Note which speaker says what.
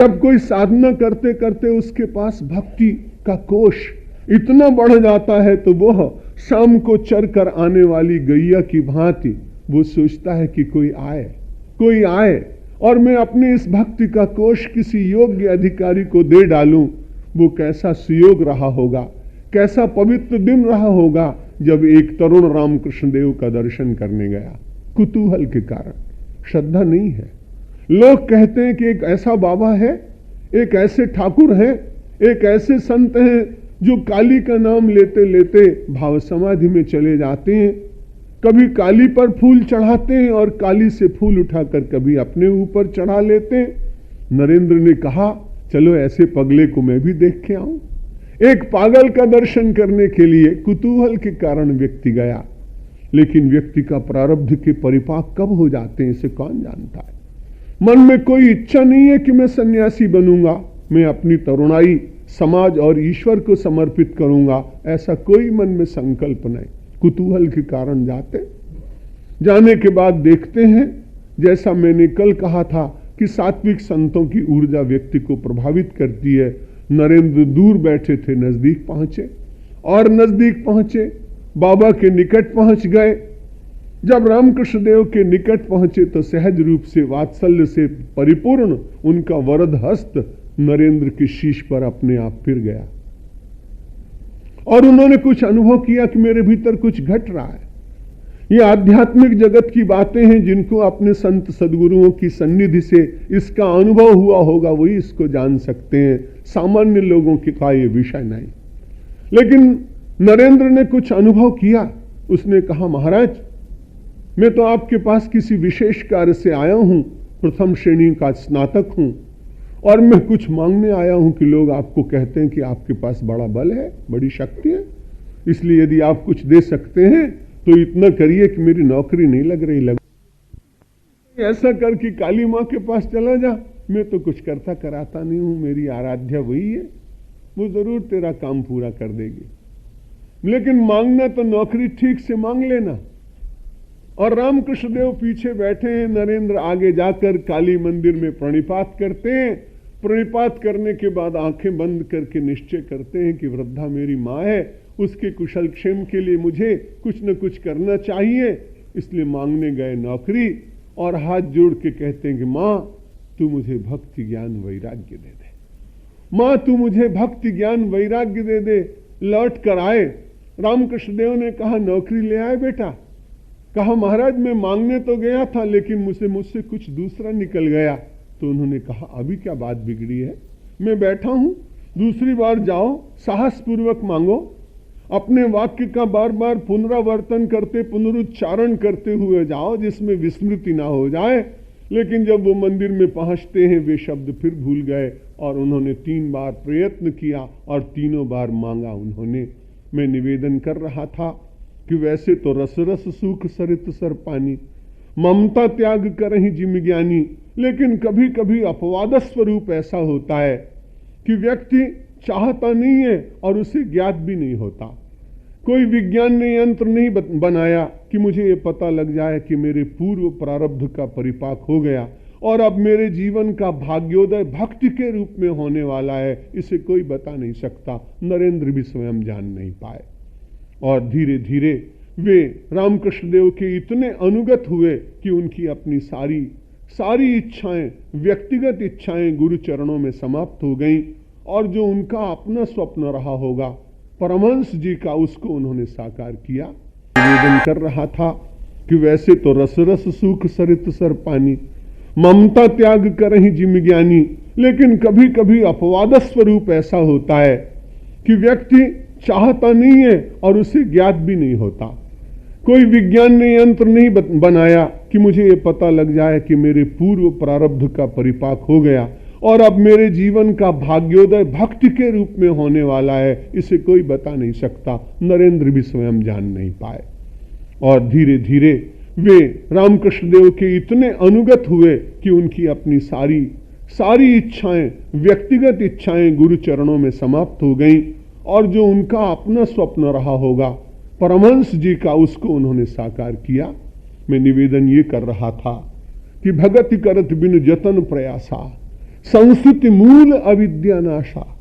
Speaker 1: जब कोई साधना करते करते उसके पास भक्ति का कोश इतना बढ़ जाता है तो वह शाम को चर कर आने वाली गैया की भांति वो सोचता है कि कोई आए और मैं अपने इस भक्ति का कोश किसी योग्य अधिकारी को दे डालूं। वो कैसा सुयोग रहा होगा, कैसा पवित्र दिन रहा होगा जब एक तरुण रामकृष्ण देव का दर्शन करने गया। कुतूहल के कारण, श्रद्धा नहीं है। लोग कहते हैं कि एक ऐसा बाबा है, एक ऐसे ठाकुर है, एक ऐसे संत हैं जो काली का नाम लेते लेते भाव समाधि में चले जाते हैं। कभी काली पर फूल चढ़ाते हैं और काली से फूल उठाकर कभी अपने ऊपर चढ़ा लेते हैं। नरेंद्र ने कहा चलो ऐसे पगले को मैं भी देख के आऊं। एक पागल का दर्शन करने के लिए कुतूहल के कारण व्यक्ति गया, लेकिन व्यक्ति का प्रारब्ध के परिपाक कब हो जाते हैं इसे कौन जानता है। मन में कोई इच्छा नहीं है कि मैं सन्यासी बनूंगा, मैं अपनी तरुणाई समाज और ईश्वर को समर्पित करूंगा, ऐसा कोई मन में संकल्प नहीं। कुतूहल के कारण जाने के बाद देखते हैं, जैसा मैंने कल कहा था कि सात्विक संतों की ऊर्जा व्यक्ति को प्रभावित करती है। नरेंद्र दूर बैठे थे, नजदीक पहुंचे और नजदीक पहुंचे, बाबा के निकट पहुंच गए। जब रामकृष्ण देव के निकट पहुंचे तो सहज रूप से वात्सल्य से परिपूर्ण उनका वरद हस्त नरेंद्र के शीश पर अपने आप फिर गया और उन्होंने कुछ अनुभव किया कि मेरे भीतर कुछ घट रहा है। ये आध्यात्मिक जगत की बातें हैं जिनको अपने संत सदगुरुओं की सन्निधि से इसका अनुभव हुआ होगा, वही इसको जान सकते हैं। सामान्य लोगों का ये विषय नहीं। लेकिन नरेंद्र ने कुछ अनुभव किया। उसने कहा महाराज, मैं तो आपके पास किसी विशेष कार्य से आया हूं, प्रथम श्रेणी का स्नातक हूं और मैं कुछ मांगने आया हूं कि लोग आपको कहते हैं कि आपके पास बड़ा बल है, बड़ी शक्ति है, इसलिए यदि आप कुछ दे सकते हैं तो इतना करिए कि मेरी नौकरी नहीं लग रही। ऐसा कर कि काली मां के पास चला जा, मैं तो कुछ करता कराता नहीं हूं, मेरी आराध्या वही है, वो जरूर तेरा काम पूरा कर देगी। लेकिन मांगना तो नौकरी ठीक से मांग लेना। और रामकृष्ण देव पीछे बैठे हैं, नरेंद्र आगे जाकर काली मंदिर में प्रणिपात करते हैं। प्रणिपात करने के बाद आंखें बंद करके निश्चय करते हैं कि वृद्धा मेरी माँ है, उसके कुशल क्षेम के लिए मुझे कुछ न कुछ करना चाहिए, इसलिए मांगने गए नौकरी और हाथ जोड़ के कहते हैं कि माँ तू मुझे भक्ति ज्ञान वैराग्य दे दे, माँ तू मुझे भक्ति ज्ञान वैराग्य दे दे। लौट कर आए, रामकृष्ण देव ने कहा नौकरी ले आए बेटा। कहा महाराज मैं मांगने तो गया था लेकिन मुझसे कुछ दूसरा निकल गया। तो उन्होंने कहा अभी क्या बात बिगड़ी है, मैं बैठा हूं, दूसरी बार जाओ, साहस पूर्वक मांगो, अपने वाक्य का बार बार पुनरावर्तन करते पुनरुच्चारण करते हुए जाओ जिसमें विस्मृति ना हो जाए। लेकिन जब वो मंदिर में पहुंचते हैं वे शब्द फिर भूल गए और उन्होंने 3 बार प्रयत्न किया और तीनों बार मांगा उन्होंने। मैं निवेदन कर रहा था कि वैसे तो रस रस सूख सरित सर पानी, ममता त्याग करहि जिम ज्ञानी, लेकिन कभी कभी अपवाद स्वरूप ऐसा होता है कि व्यक्ति चाहता नहीं है और उसे ज्ञात भी नहीं होता। कोई विज्ञान ने यंत्र नहीं बनाया कि मुझे ये पता लग जाए कि मेरे पूर्व प्रारब्ध का परिपाक हो गया और अब मेरे जीवन का भाग्योदय भक्ति के रूप में होने वाला है, इसे कोई बता नहीं सकता। नरेंद्र भी स्वयं जान नहीं पाए और धीरे धीरे वे रामकृष्ण देव के इतने अनुगत हुए कि उनकी अपनी सारी इच्छाएं, व्यक्तिगत इच्छाएं गुरु चरणों में समाप्त हो गईं और जो उनका अपना स्वप्न रहा होगा परमहंस जी का, उसको उन्होंने साकार किया। निवेदन कर रहा था कि वैसे तो रस रस सूख सरित सर पानी, ममता त्याग करहि जिम ज्ञानी, लेकिन कभी कभी अपवाद स्वरूप ऐसा होता है कि व्यक्ति चाहता नहीं है और उसे ज्ञात भी नहीं होता। कोई विज्ञान ने यंत्र नहीं बनाया कि मुझे ये पता लग जाए कि मेरे पूर्व प्रारब्ध का परिपाक हो गया और अब मेरे जीवन का भाग्योदय भक्ति के रूप में होने वाला है, इसे कोई बता नहीं सकता। नरेंद्र भी स्वयं जान नहीं पाए और धीरे धीरे वे रामकृष्ण देव के इतने अनुगत हुए कि उनकी अपनी सारी इच्छाएं, व्यक्तिगत इच्छाएं गुरु चरणों में समाप्त हो गईं और जो उनका अपना स्वप्न रहा होगा परमहंस जी का, उसको उन्होंने साकार किया। मैं निवेदन ये कर रहा था कि भगति करत बिन जतन प्रयासा, संस्कृति मूल अविद्या नाशा।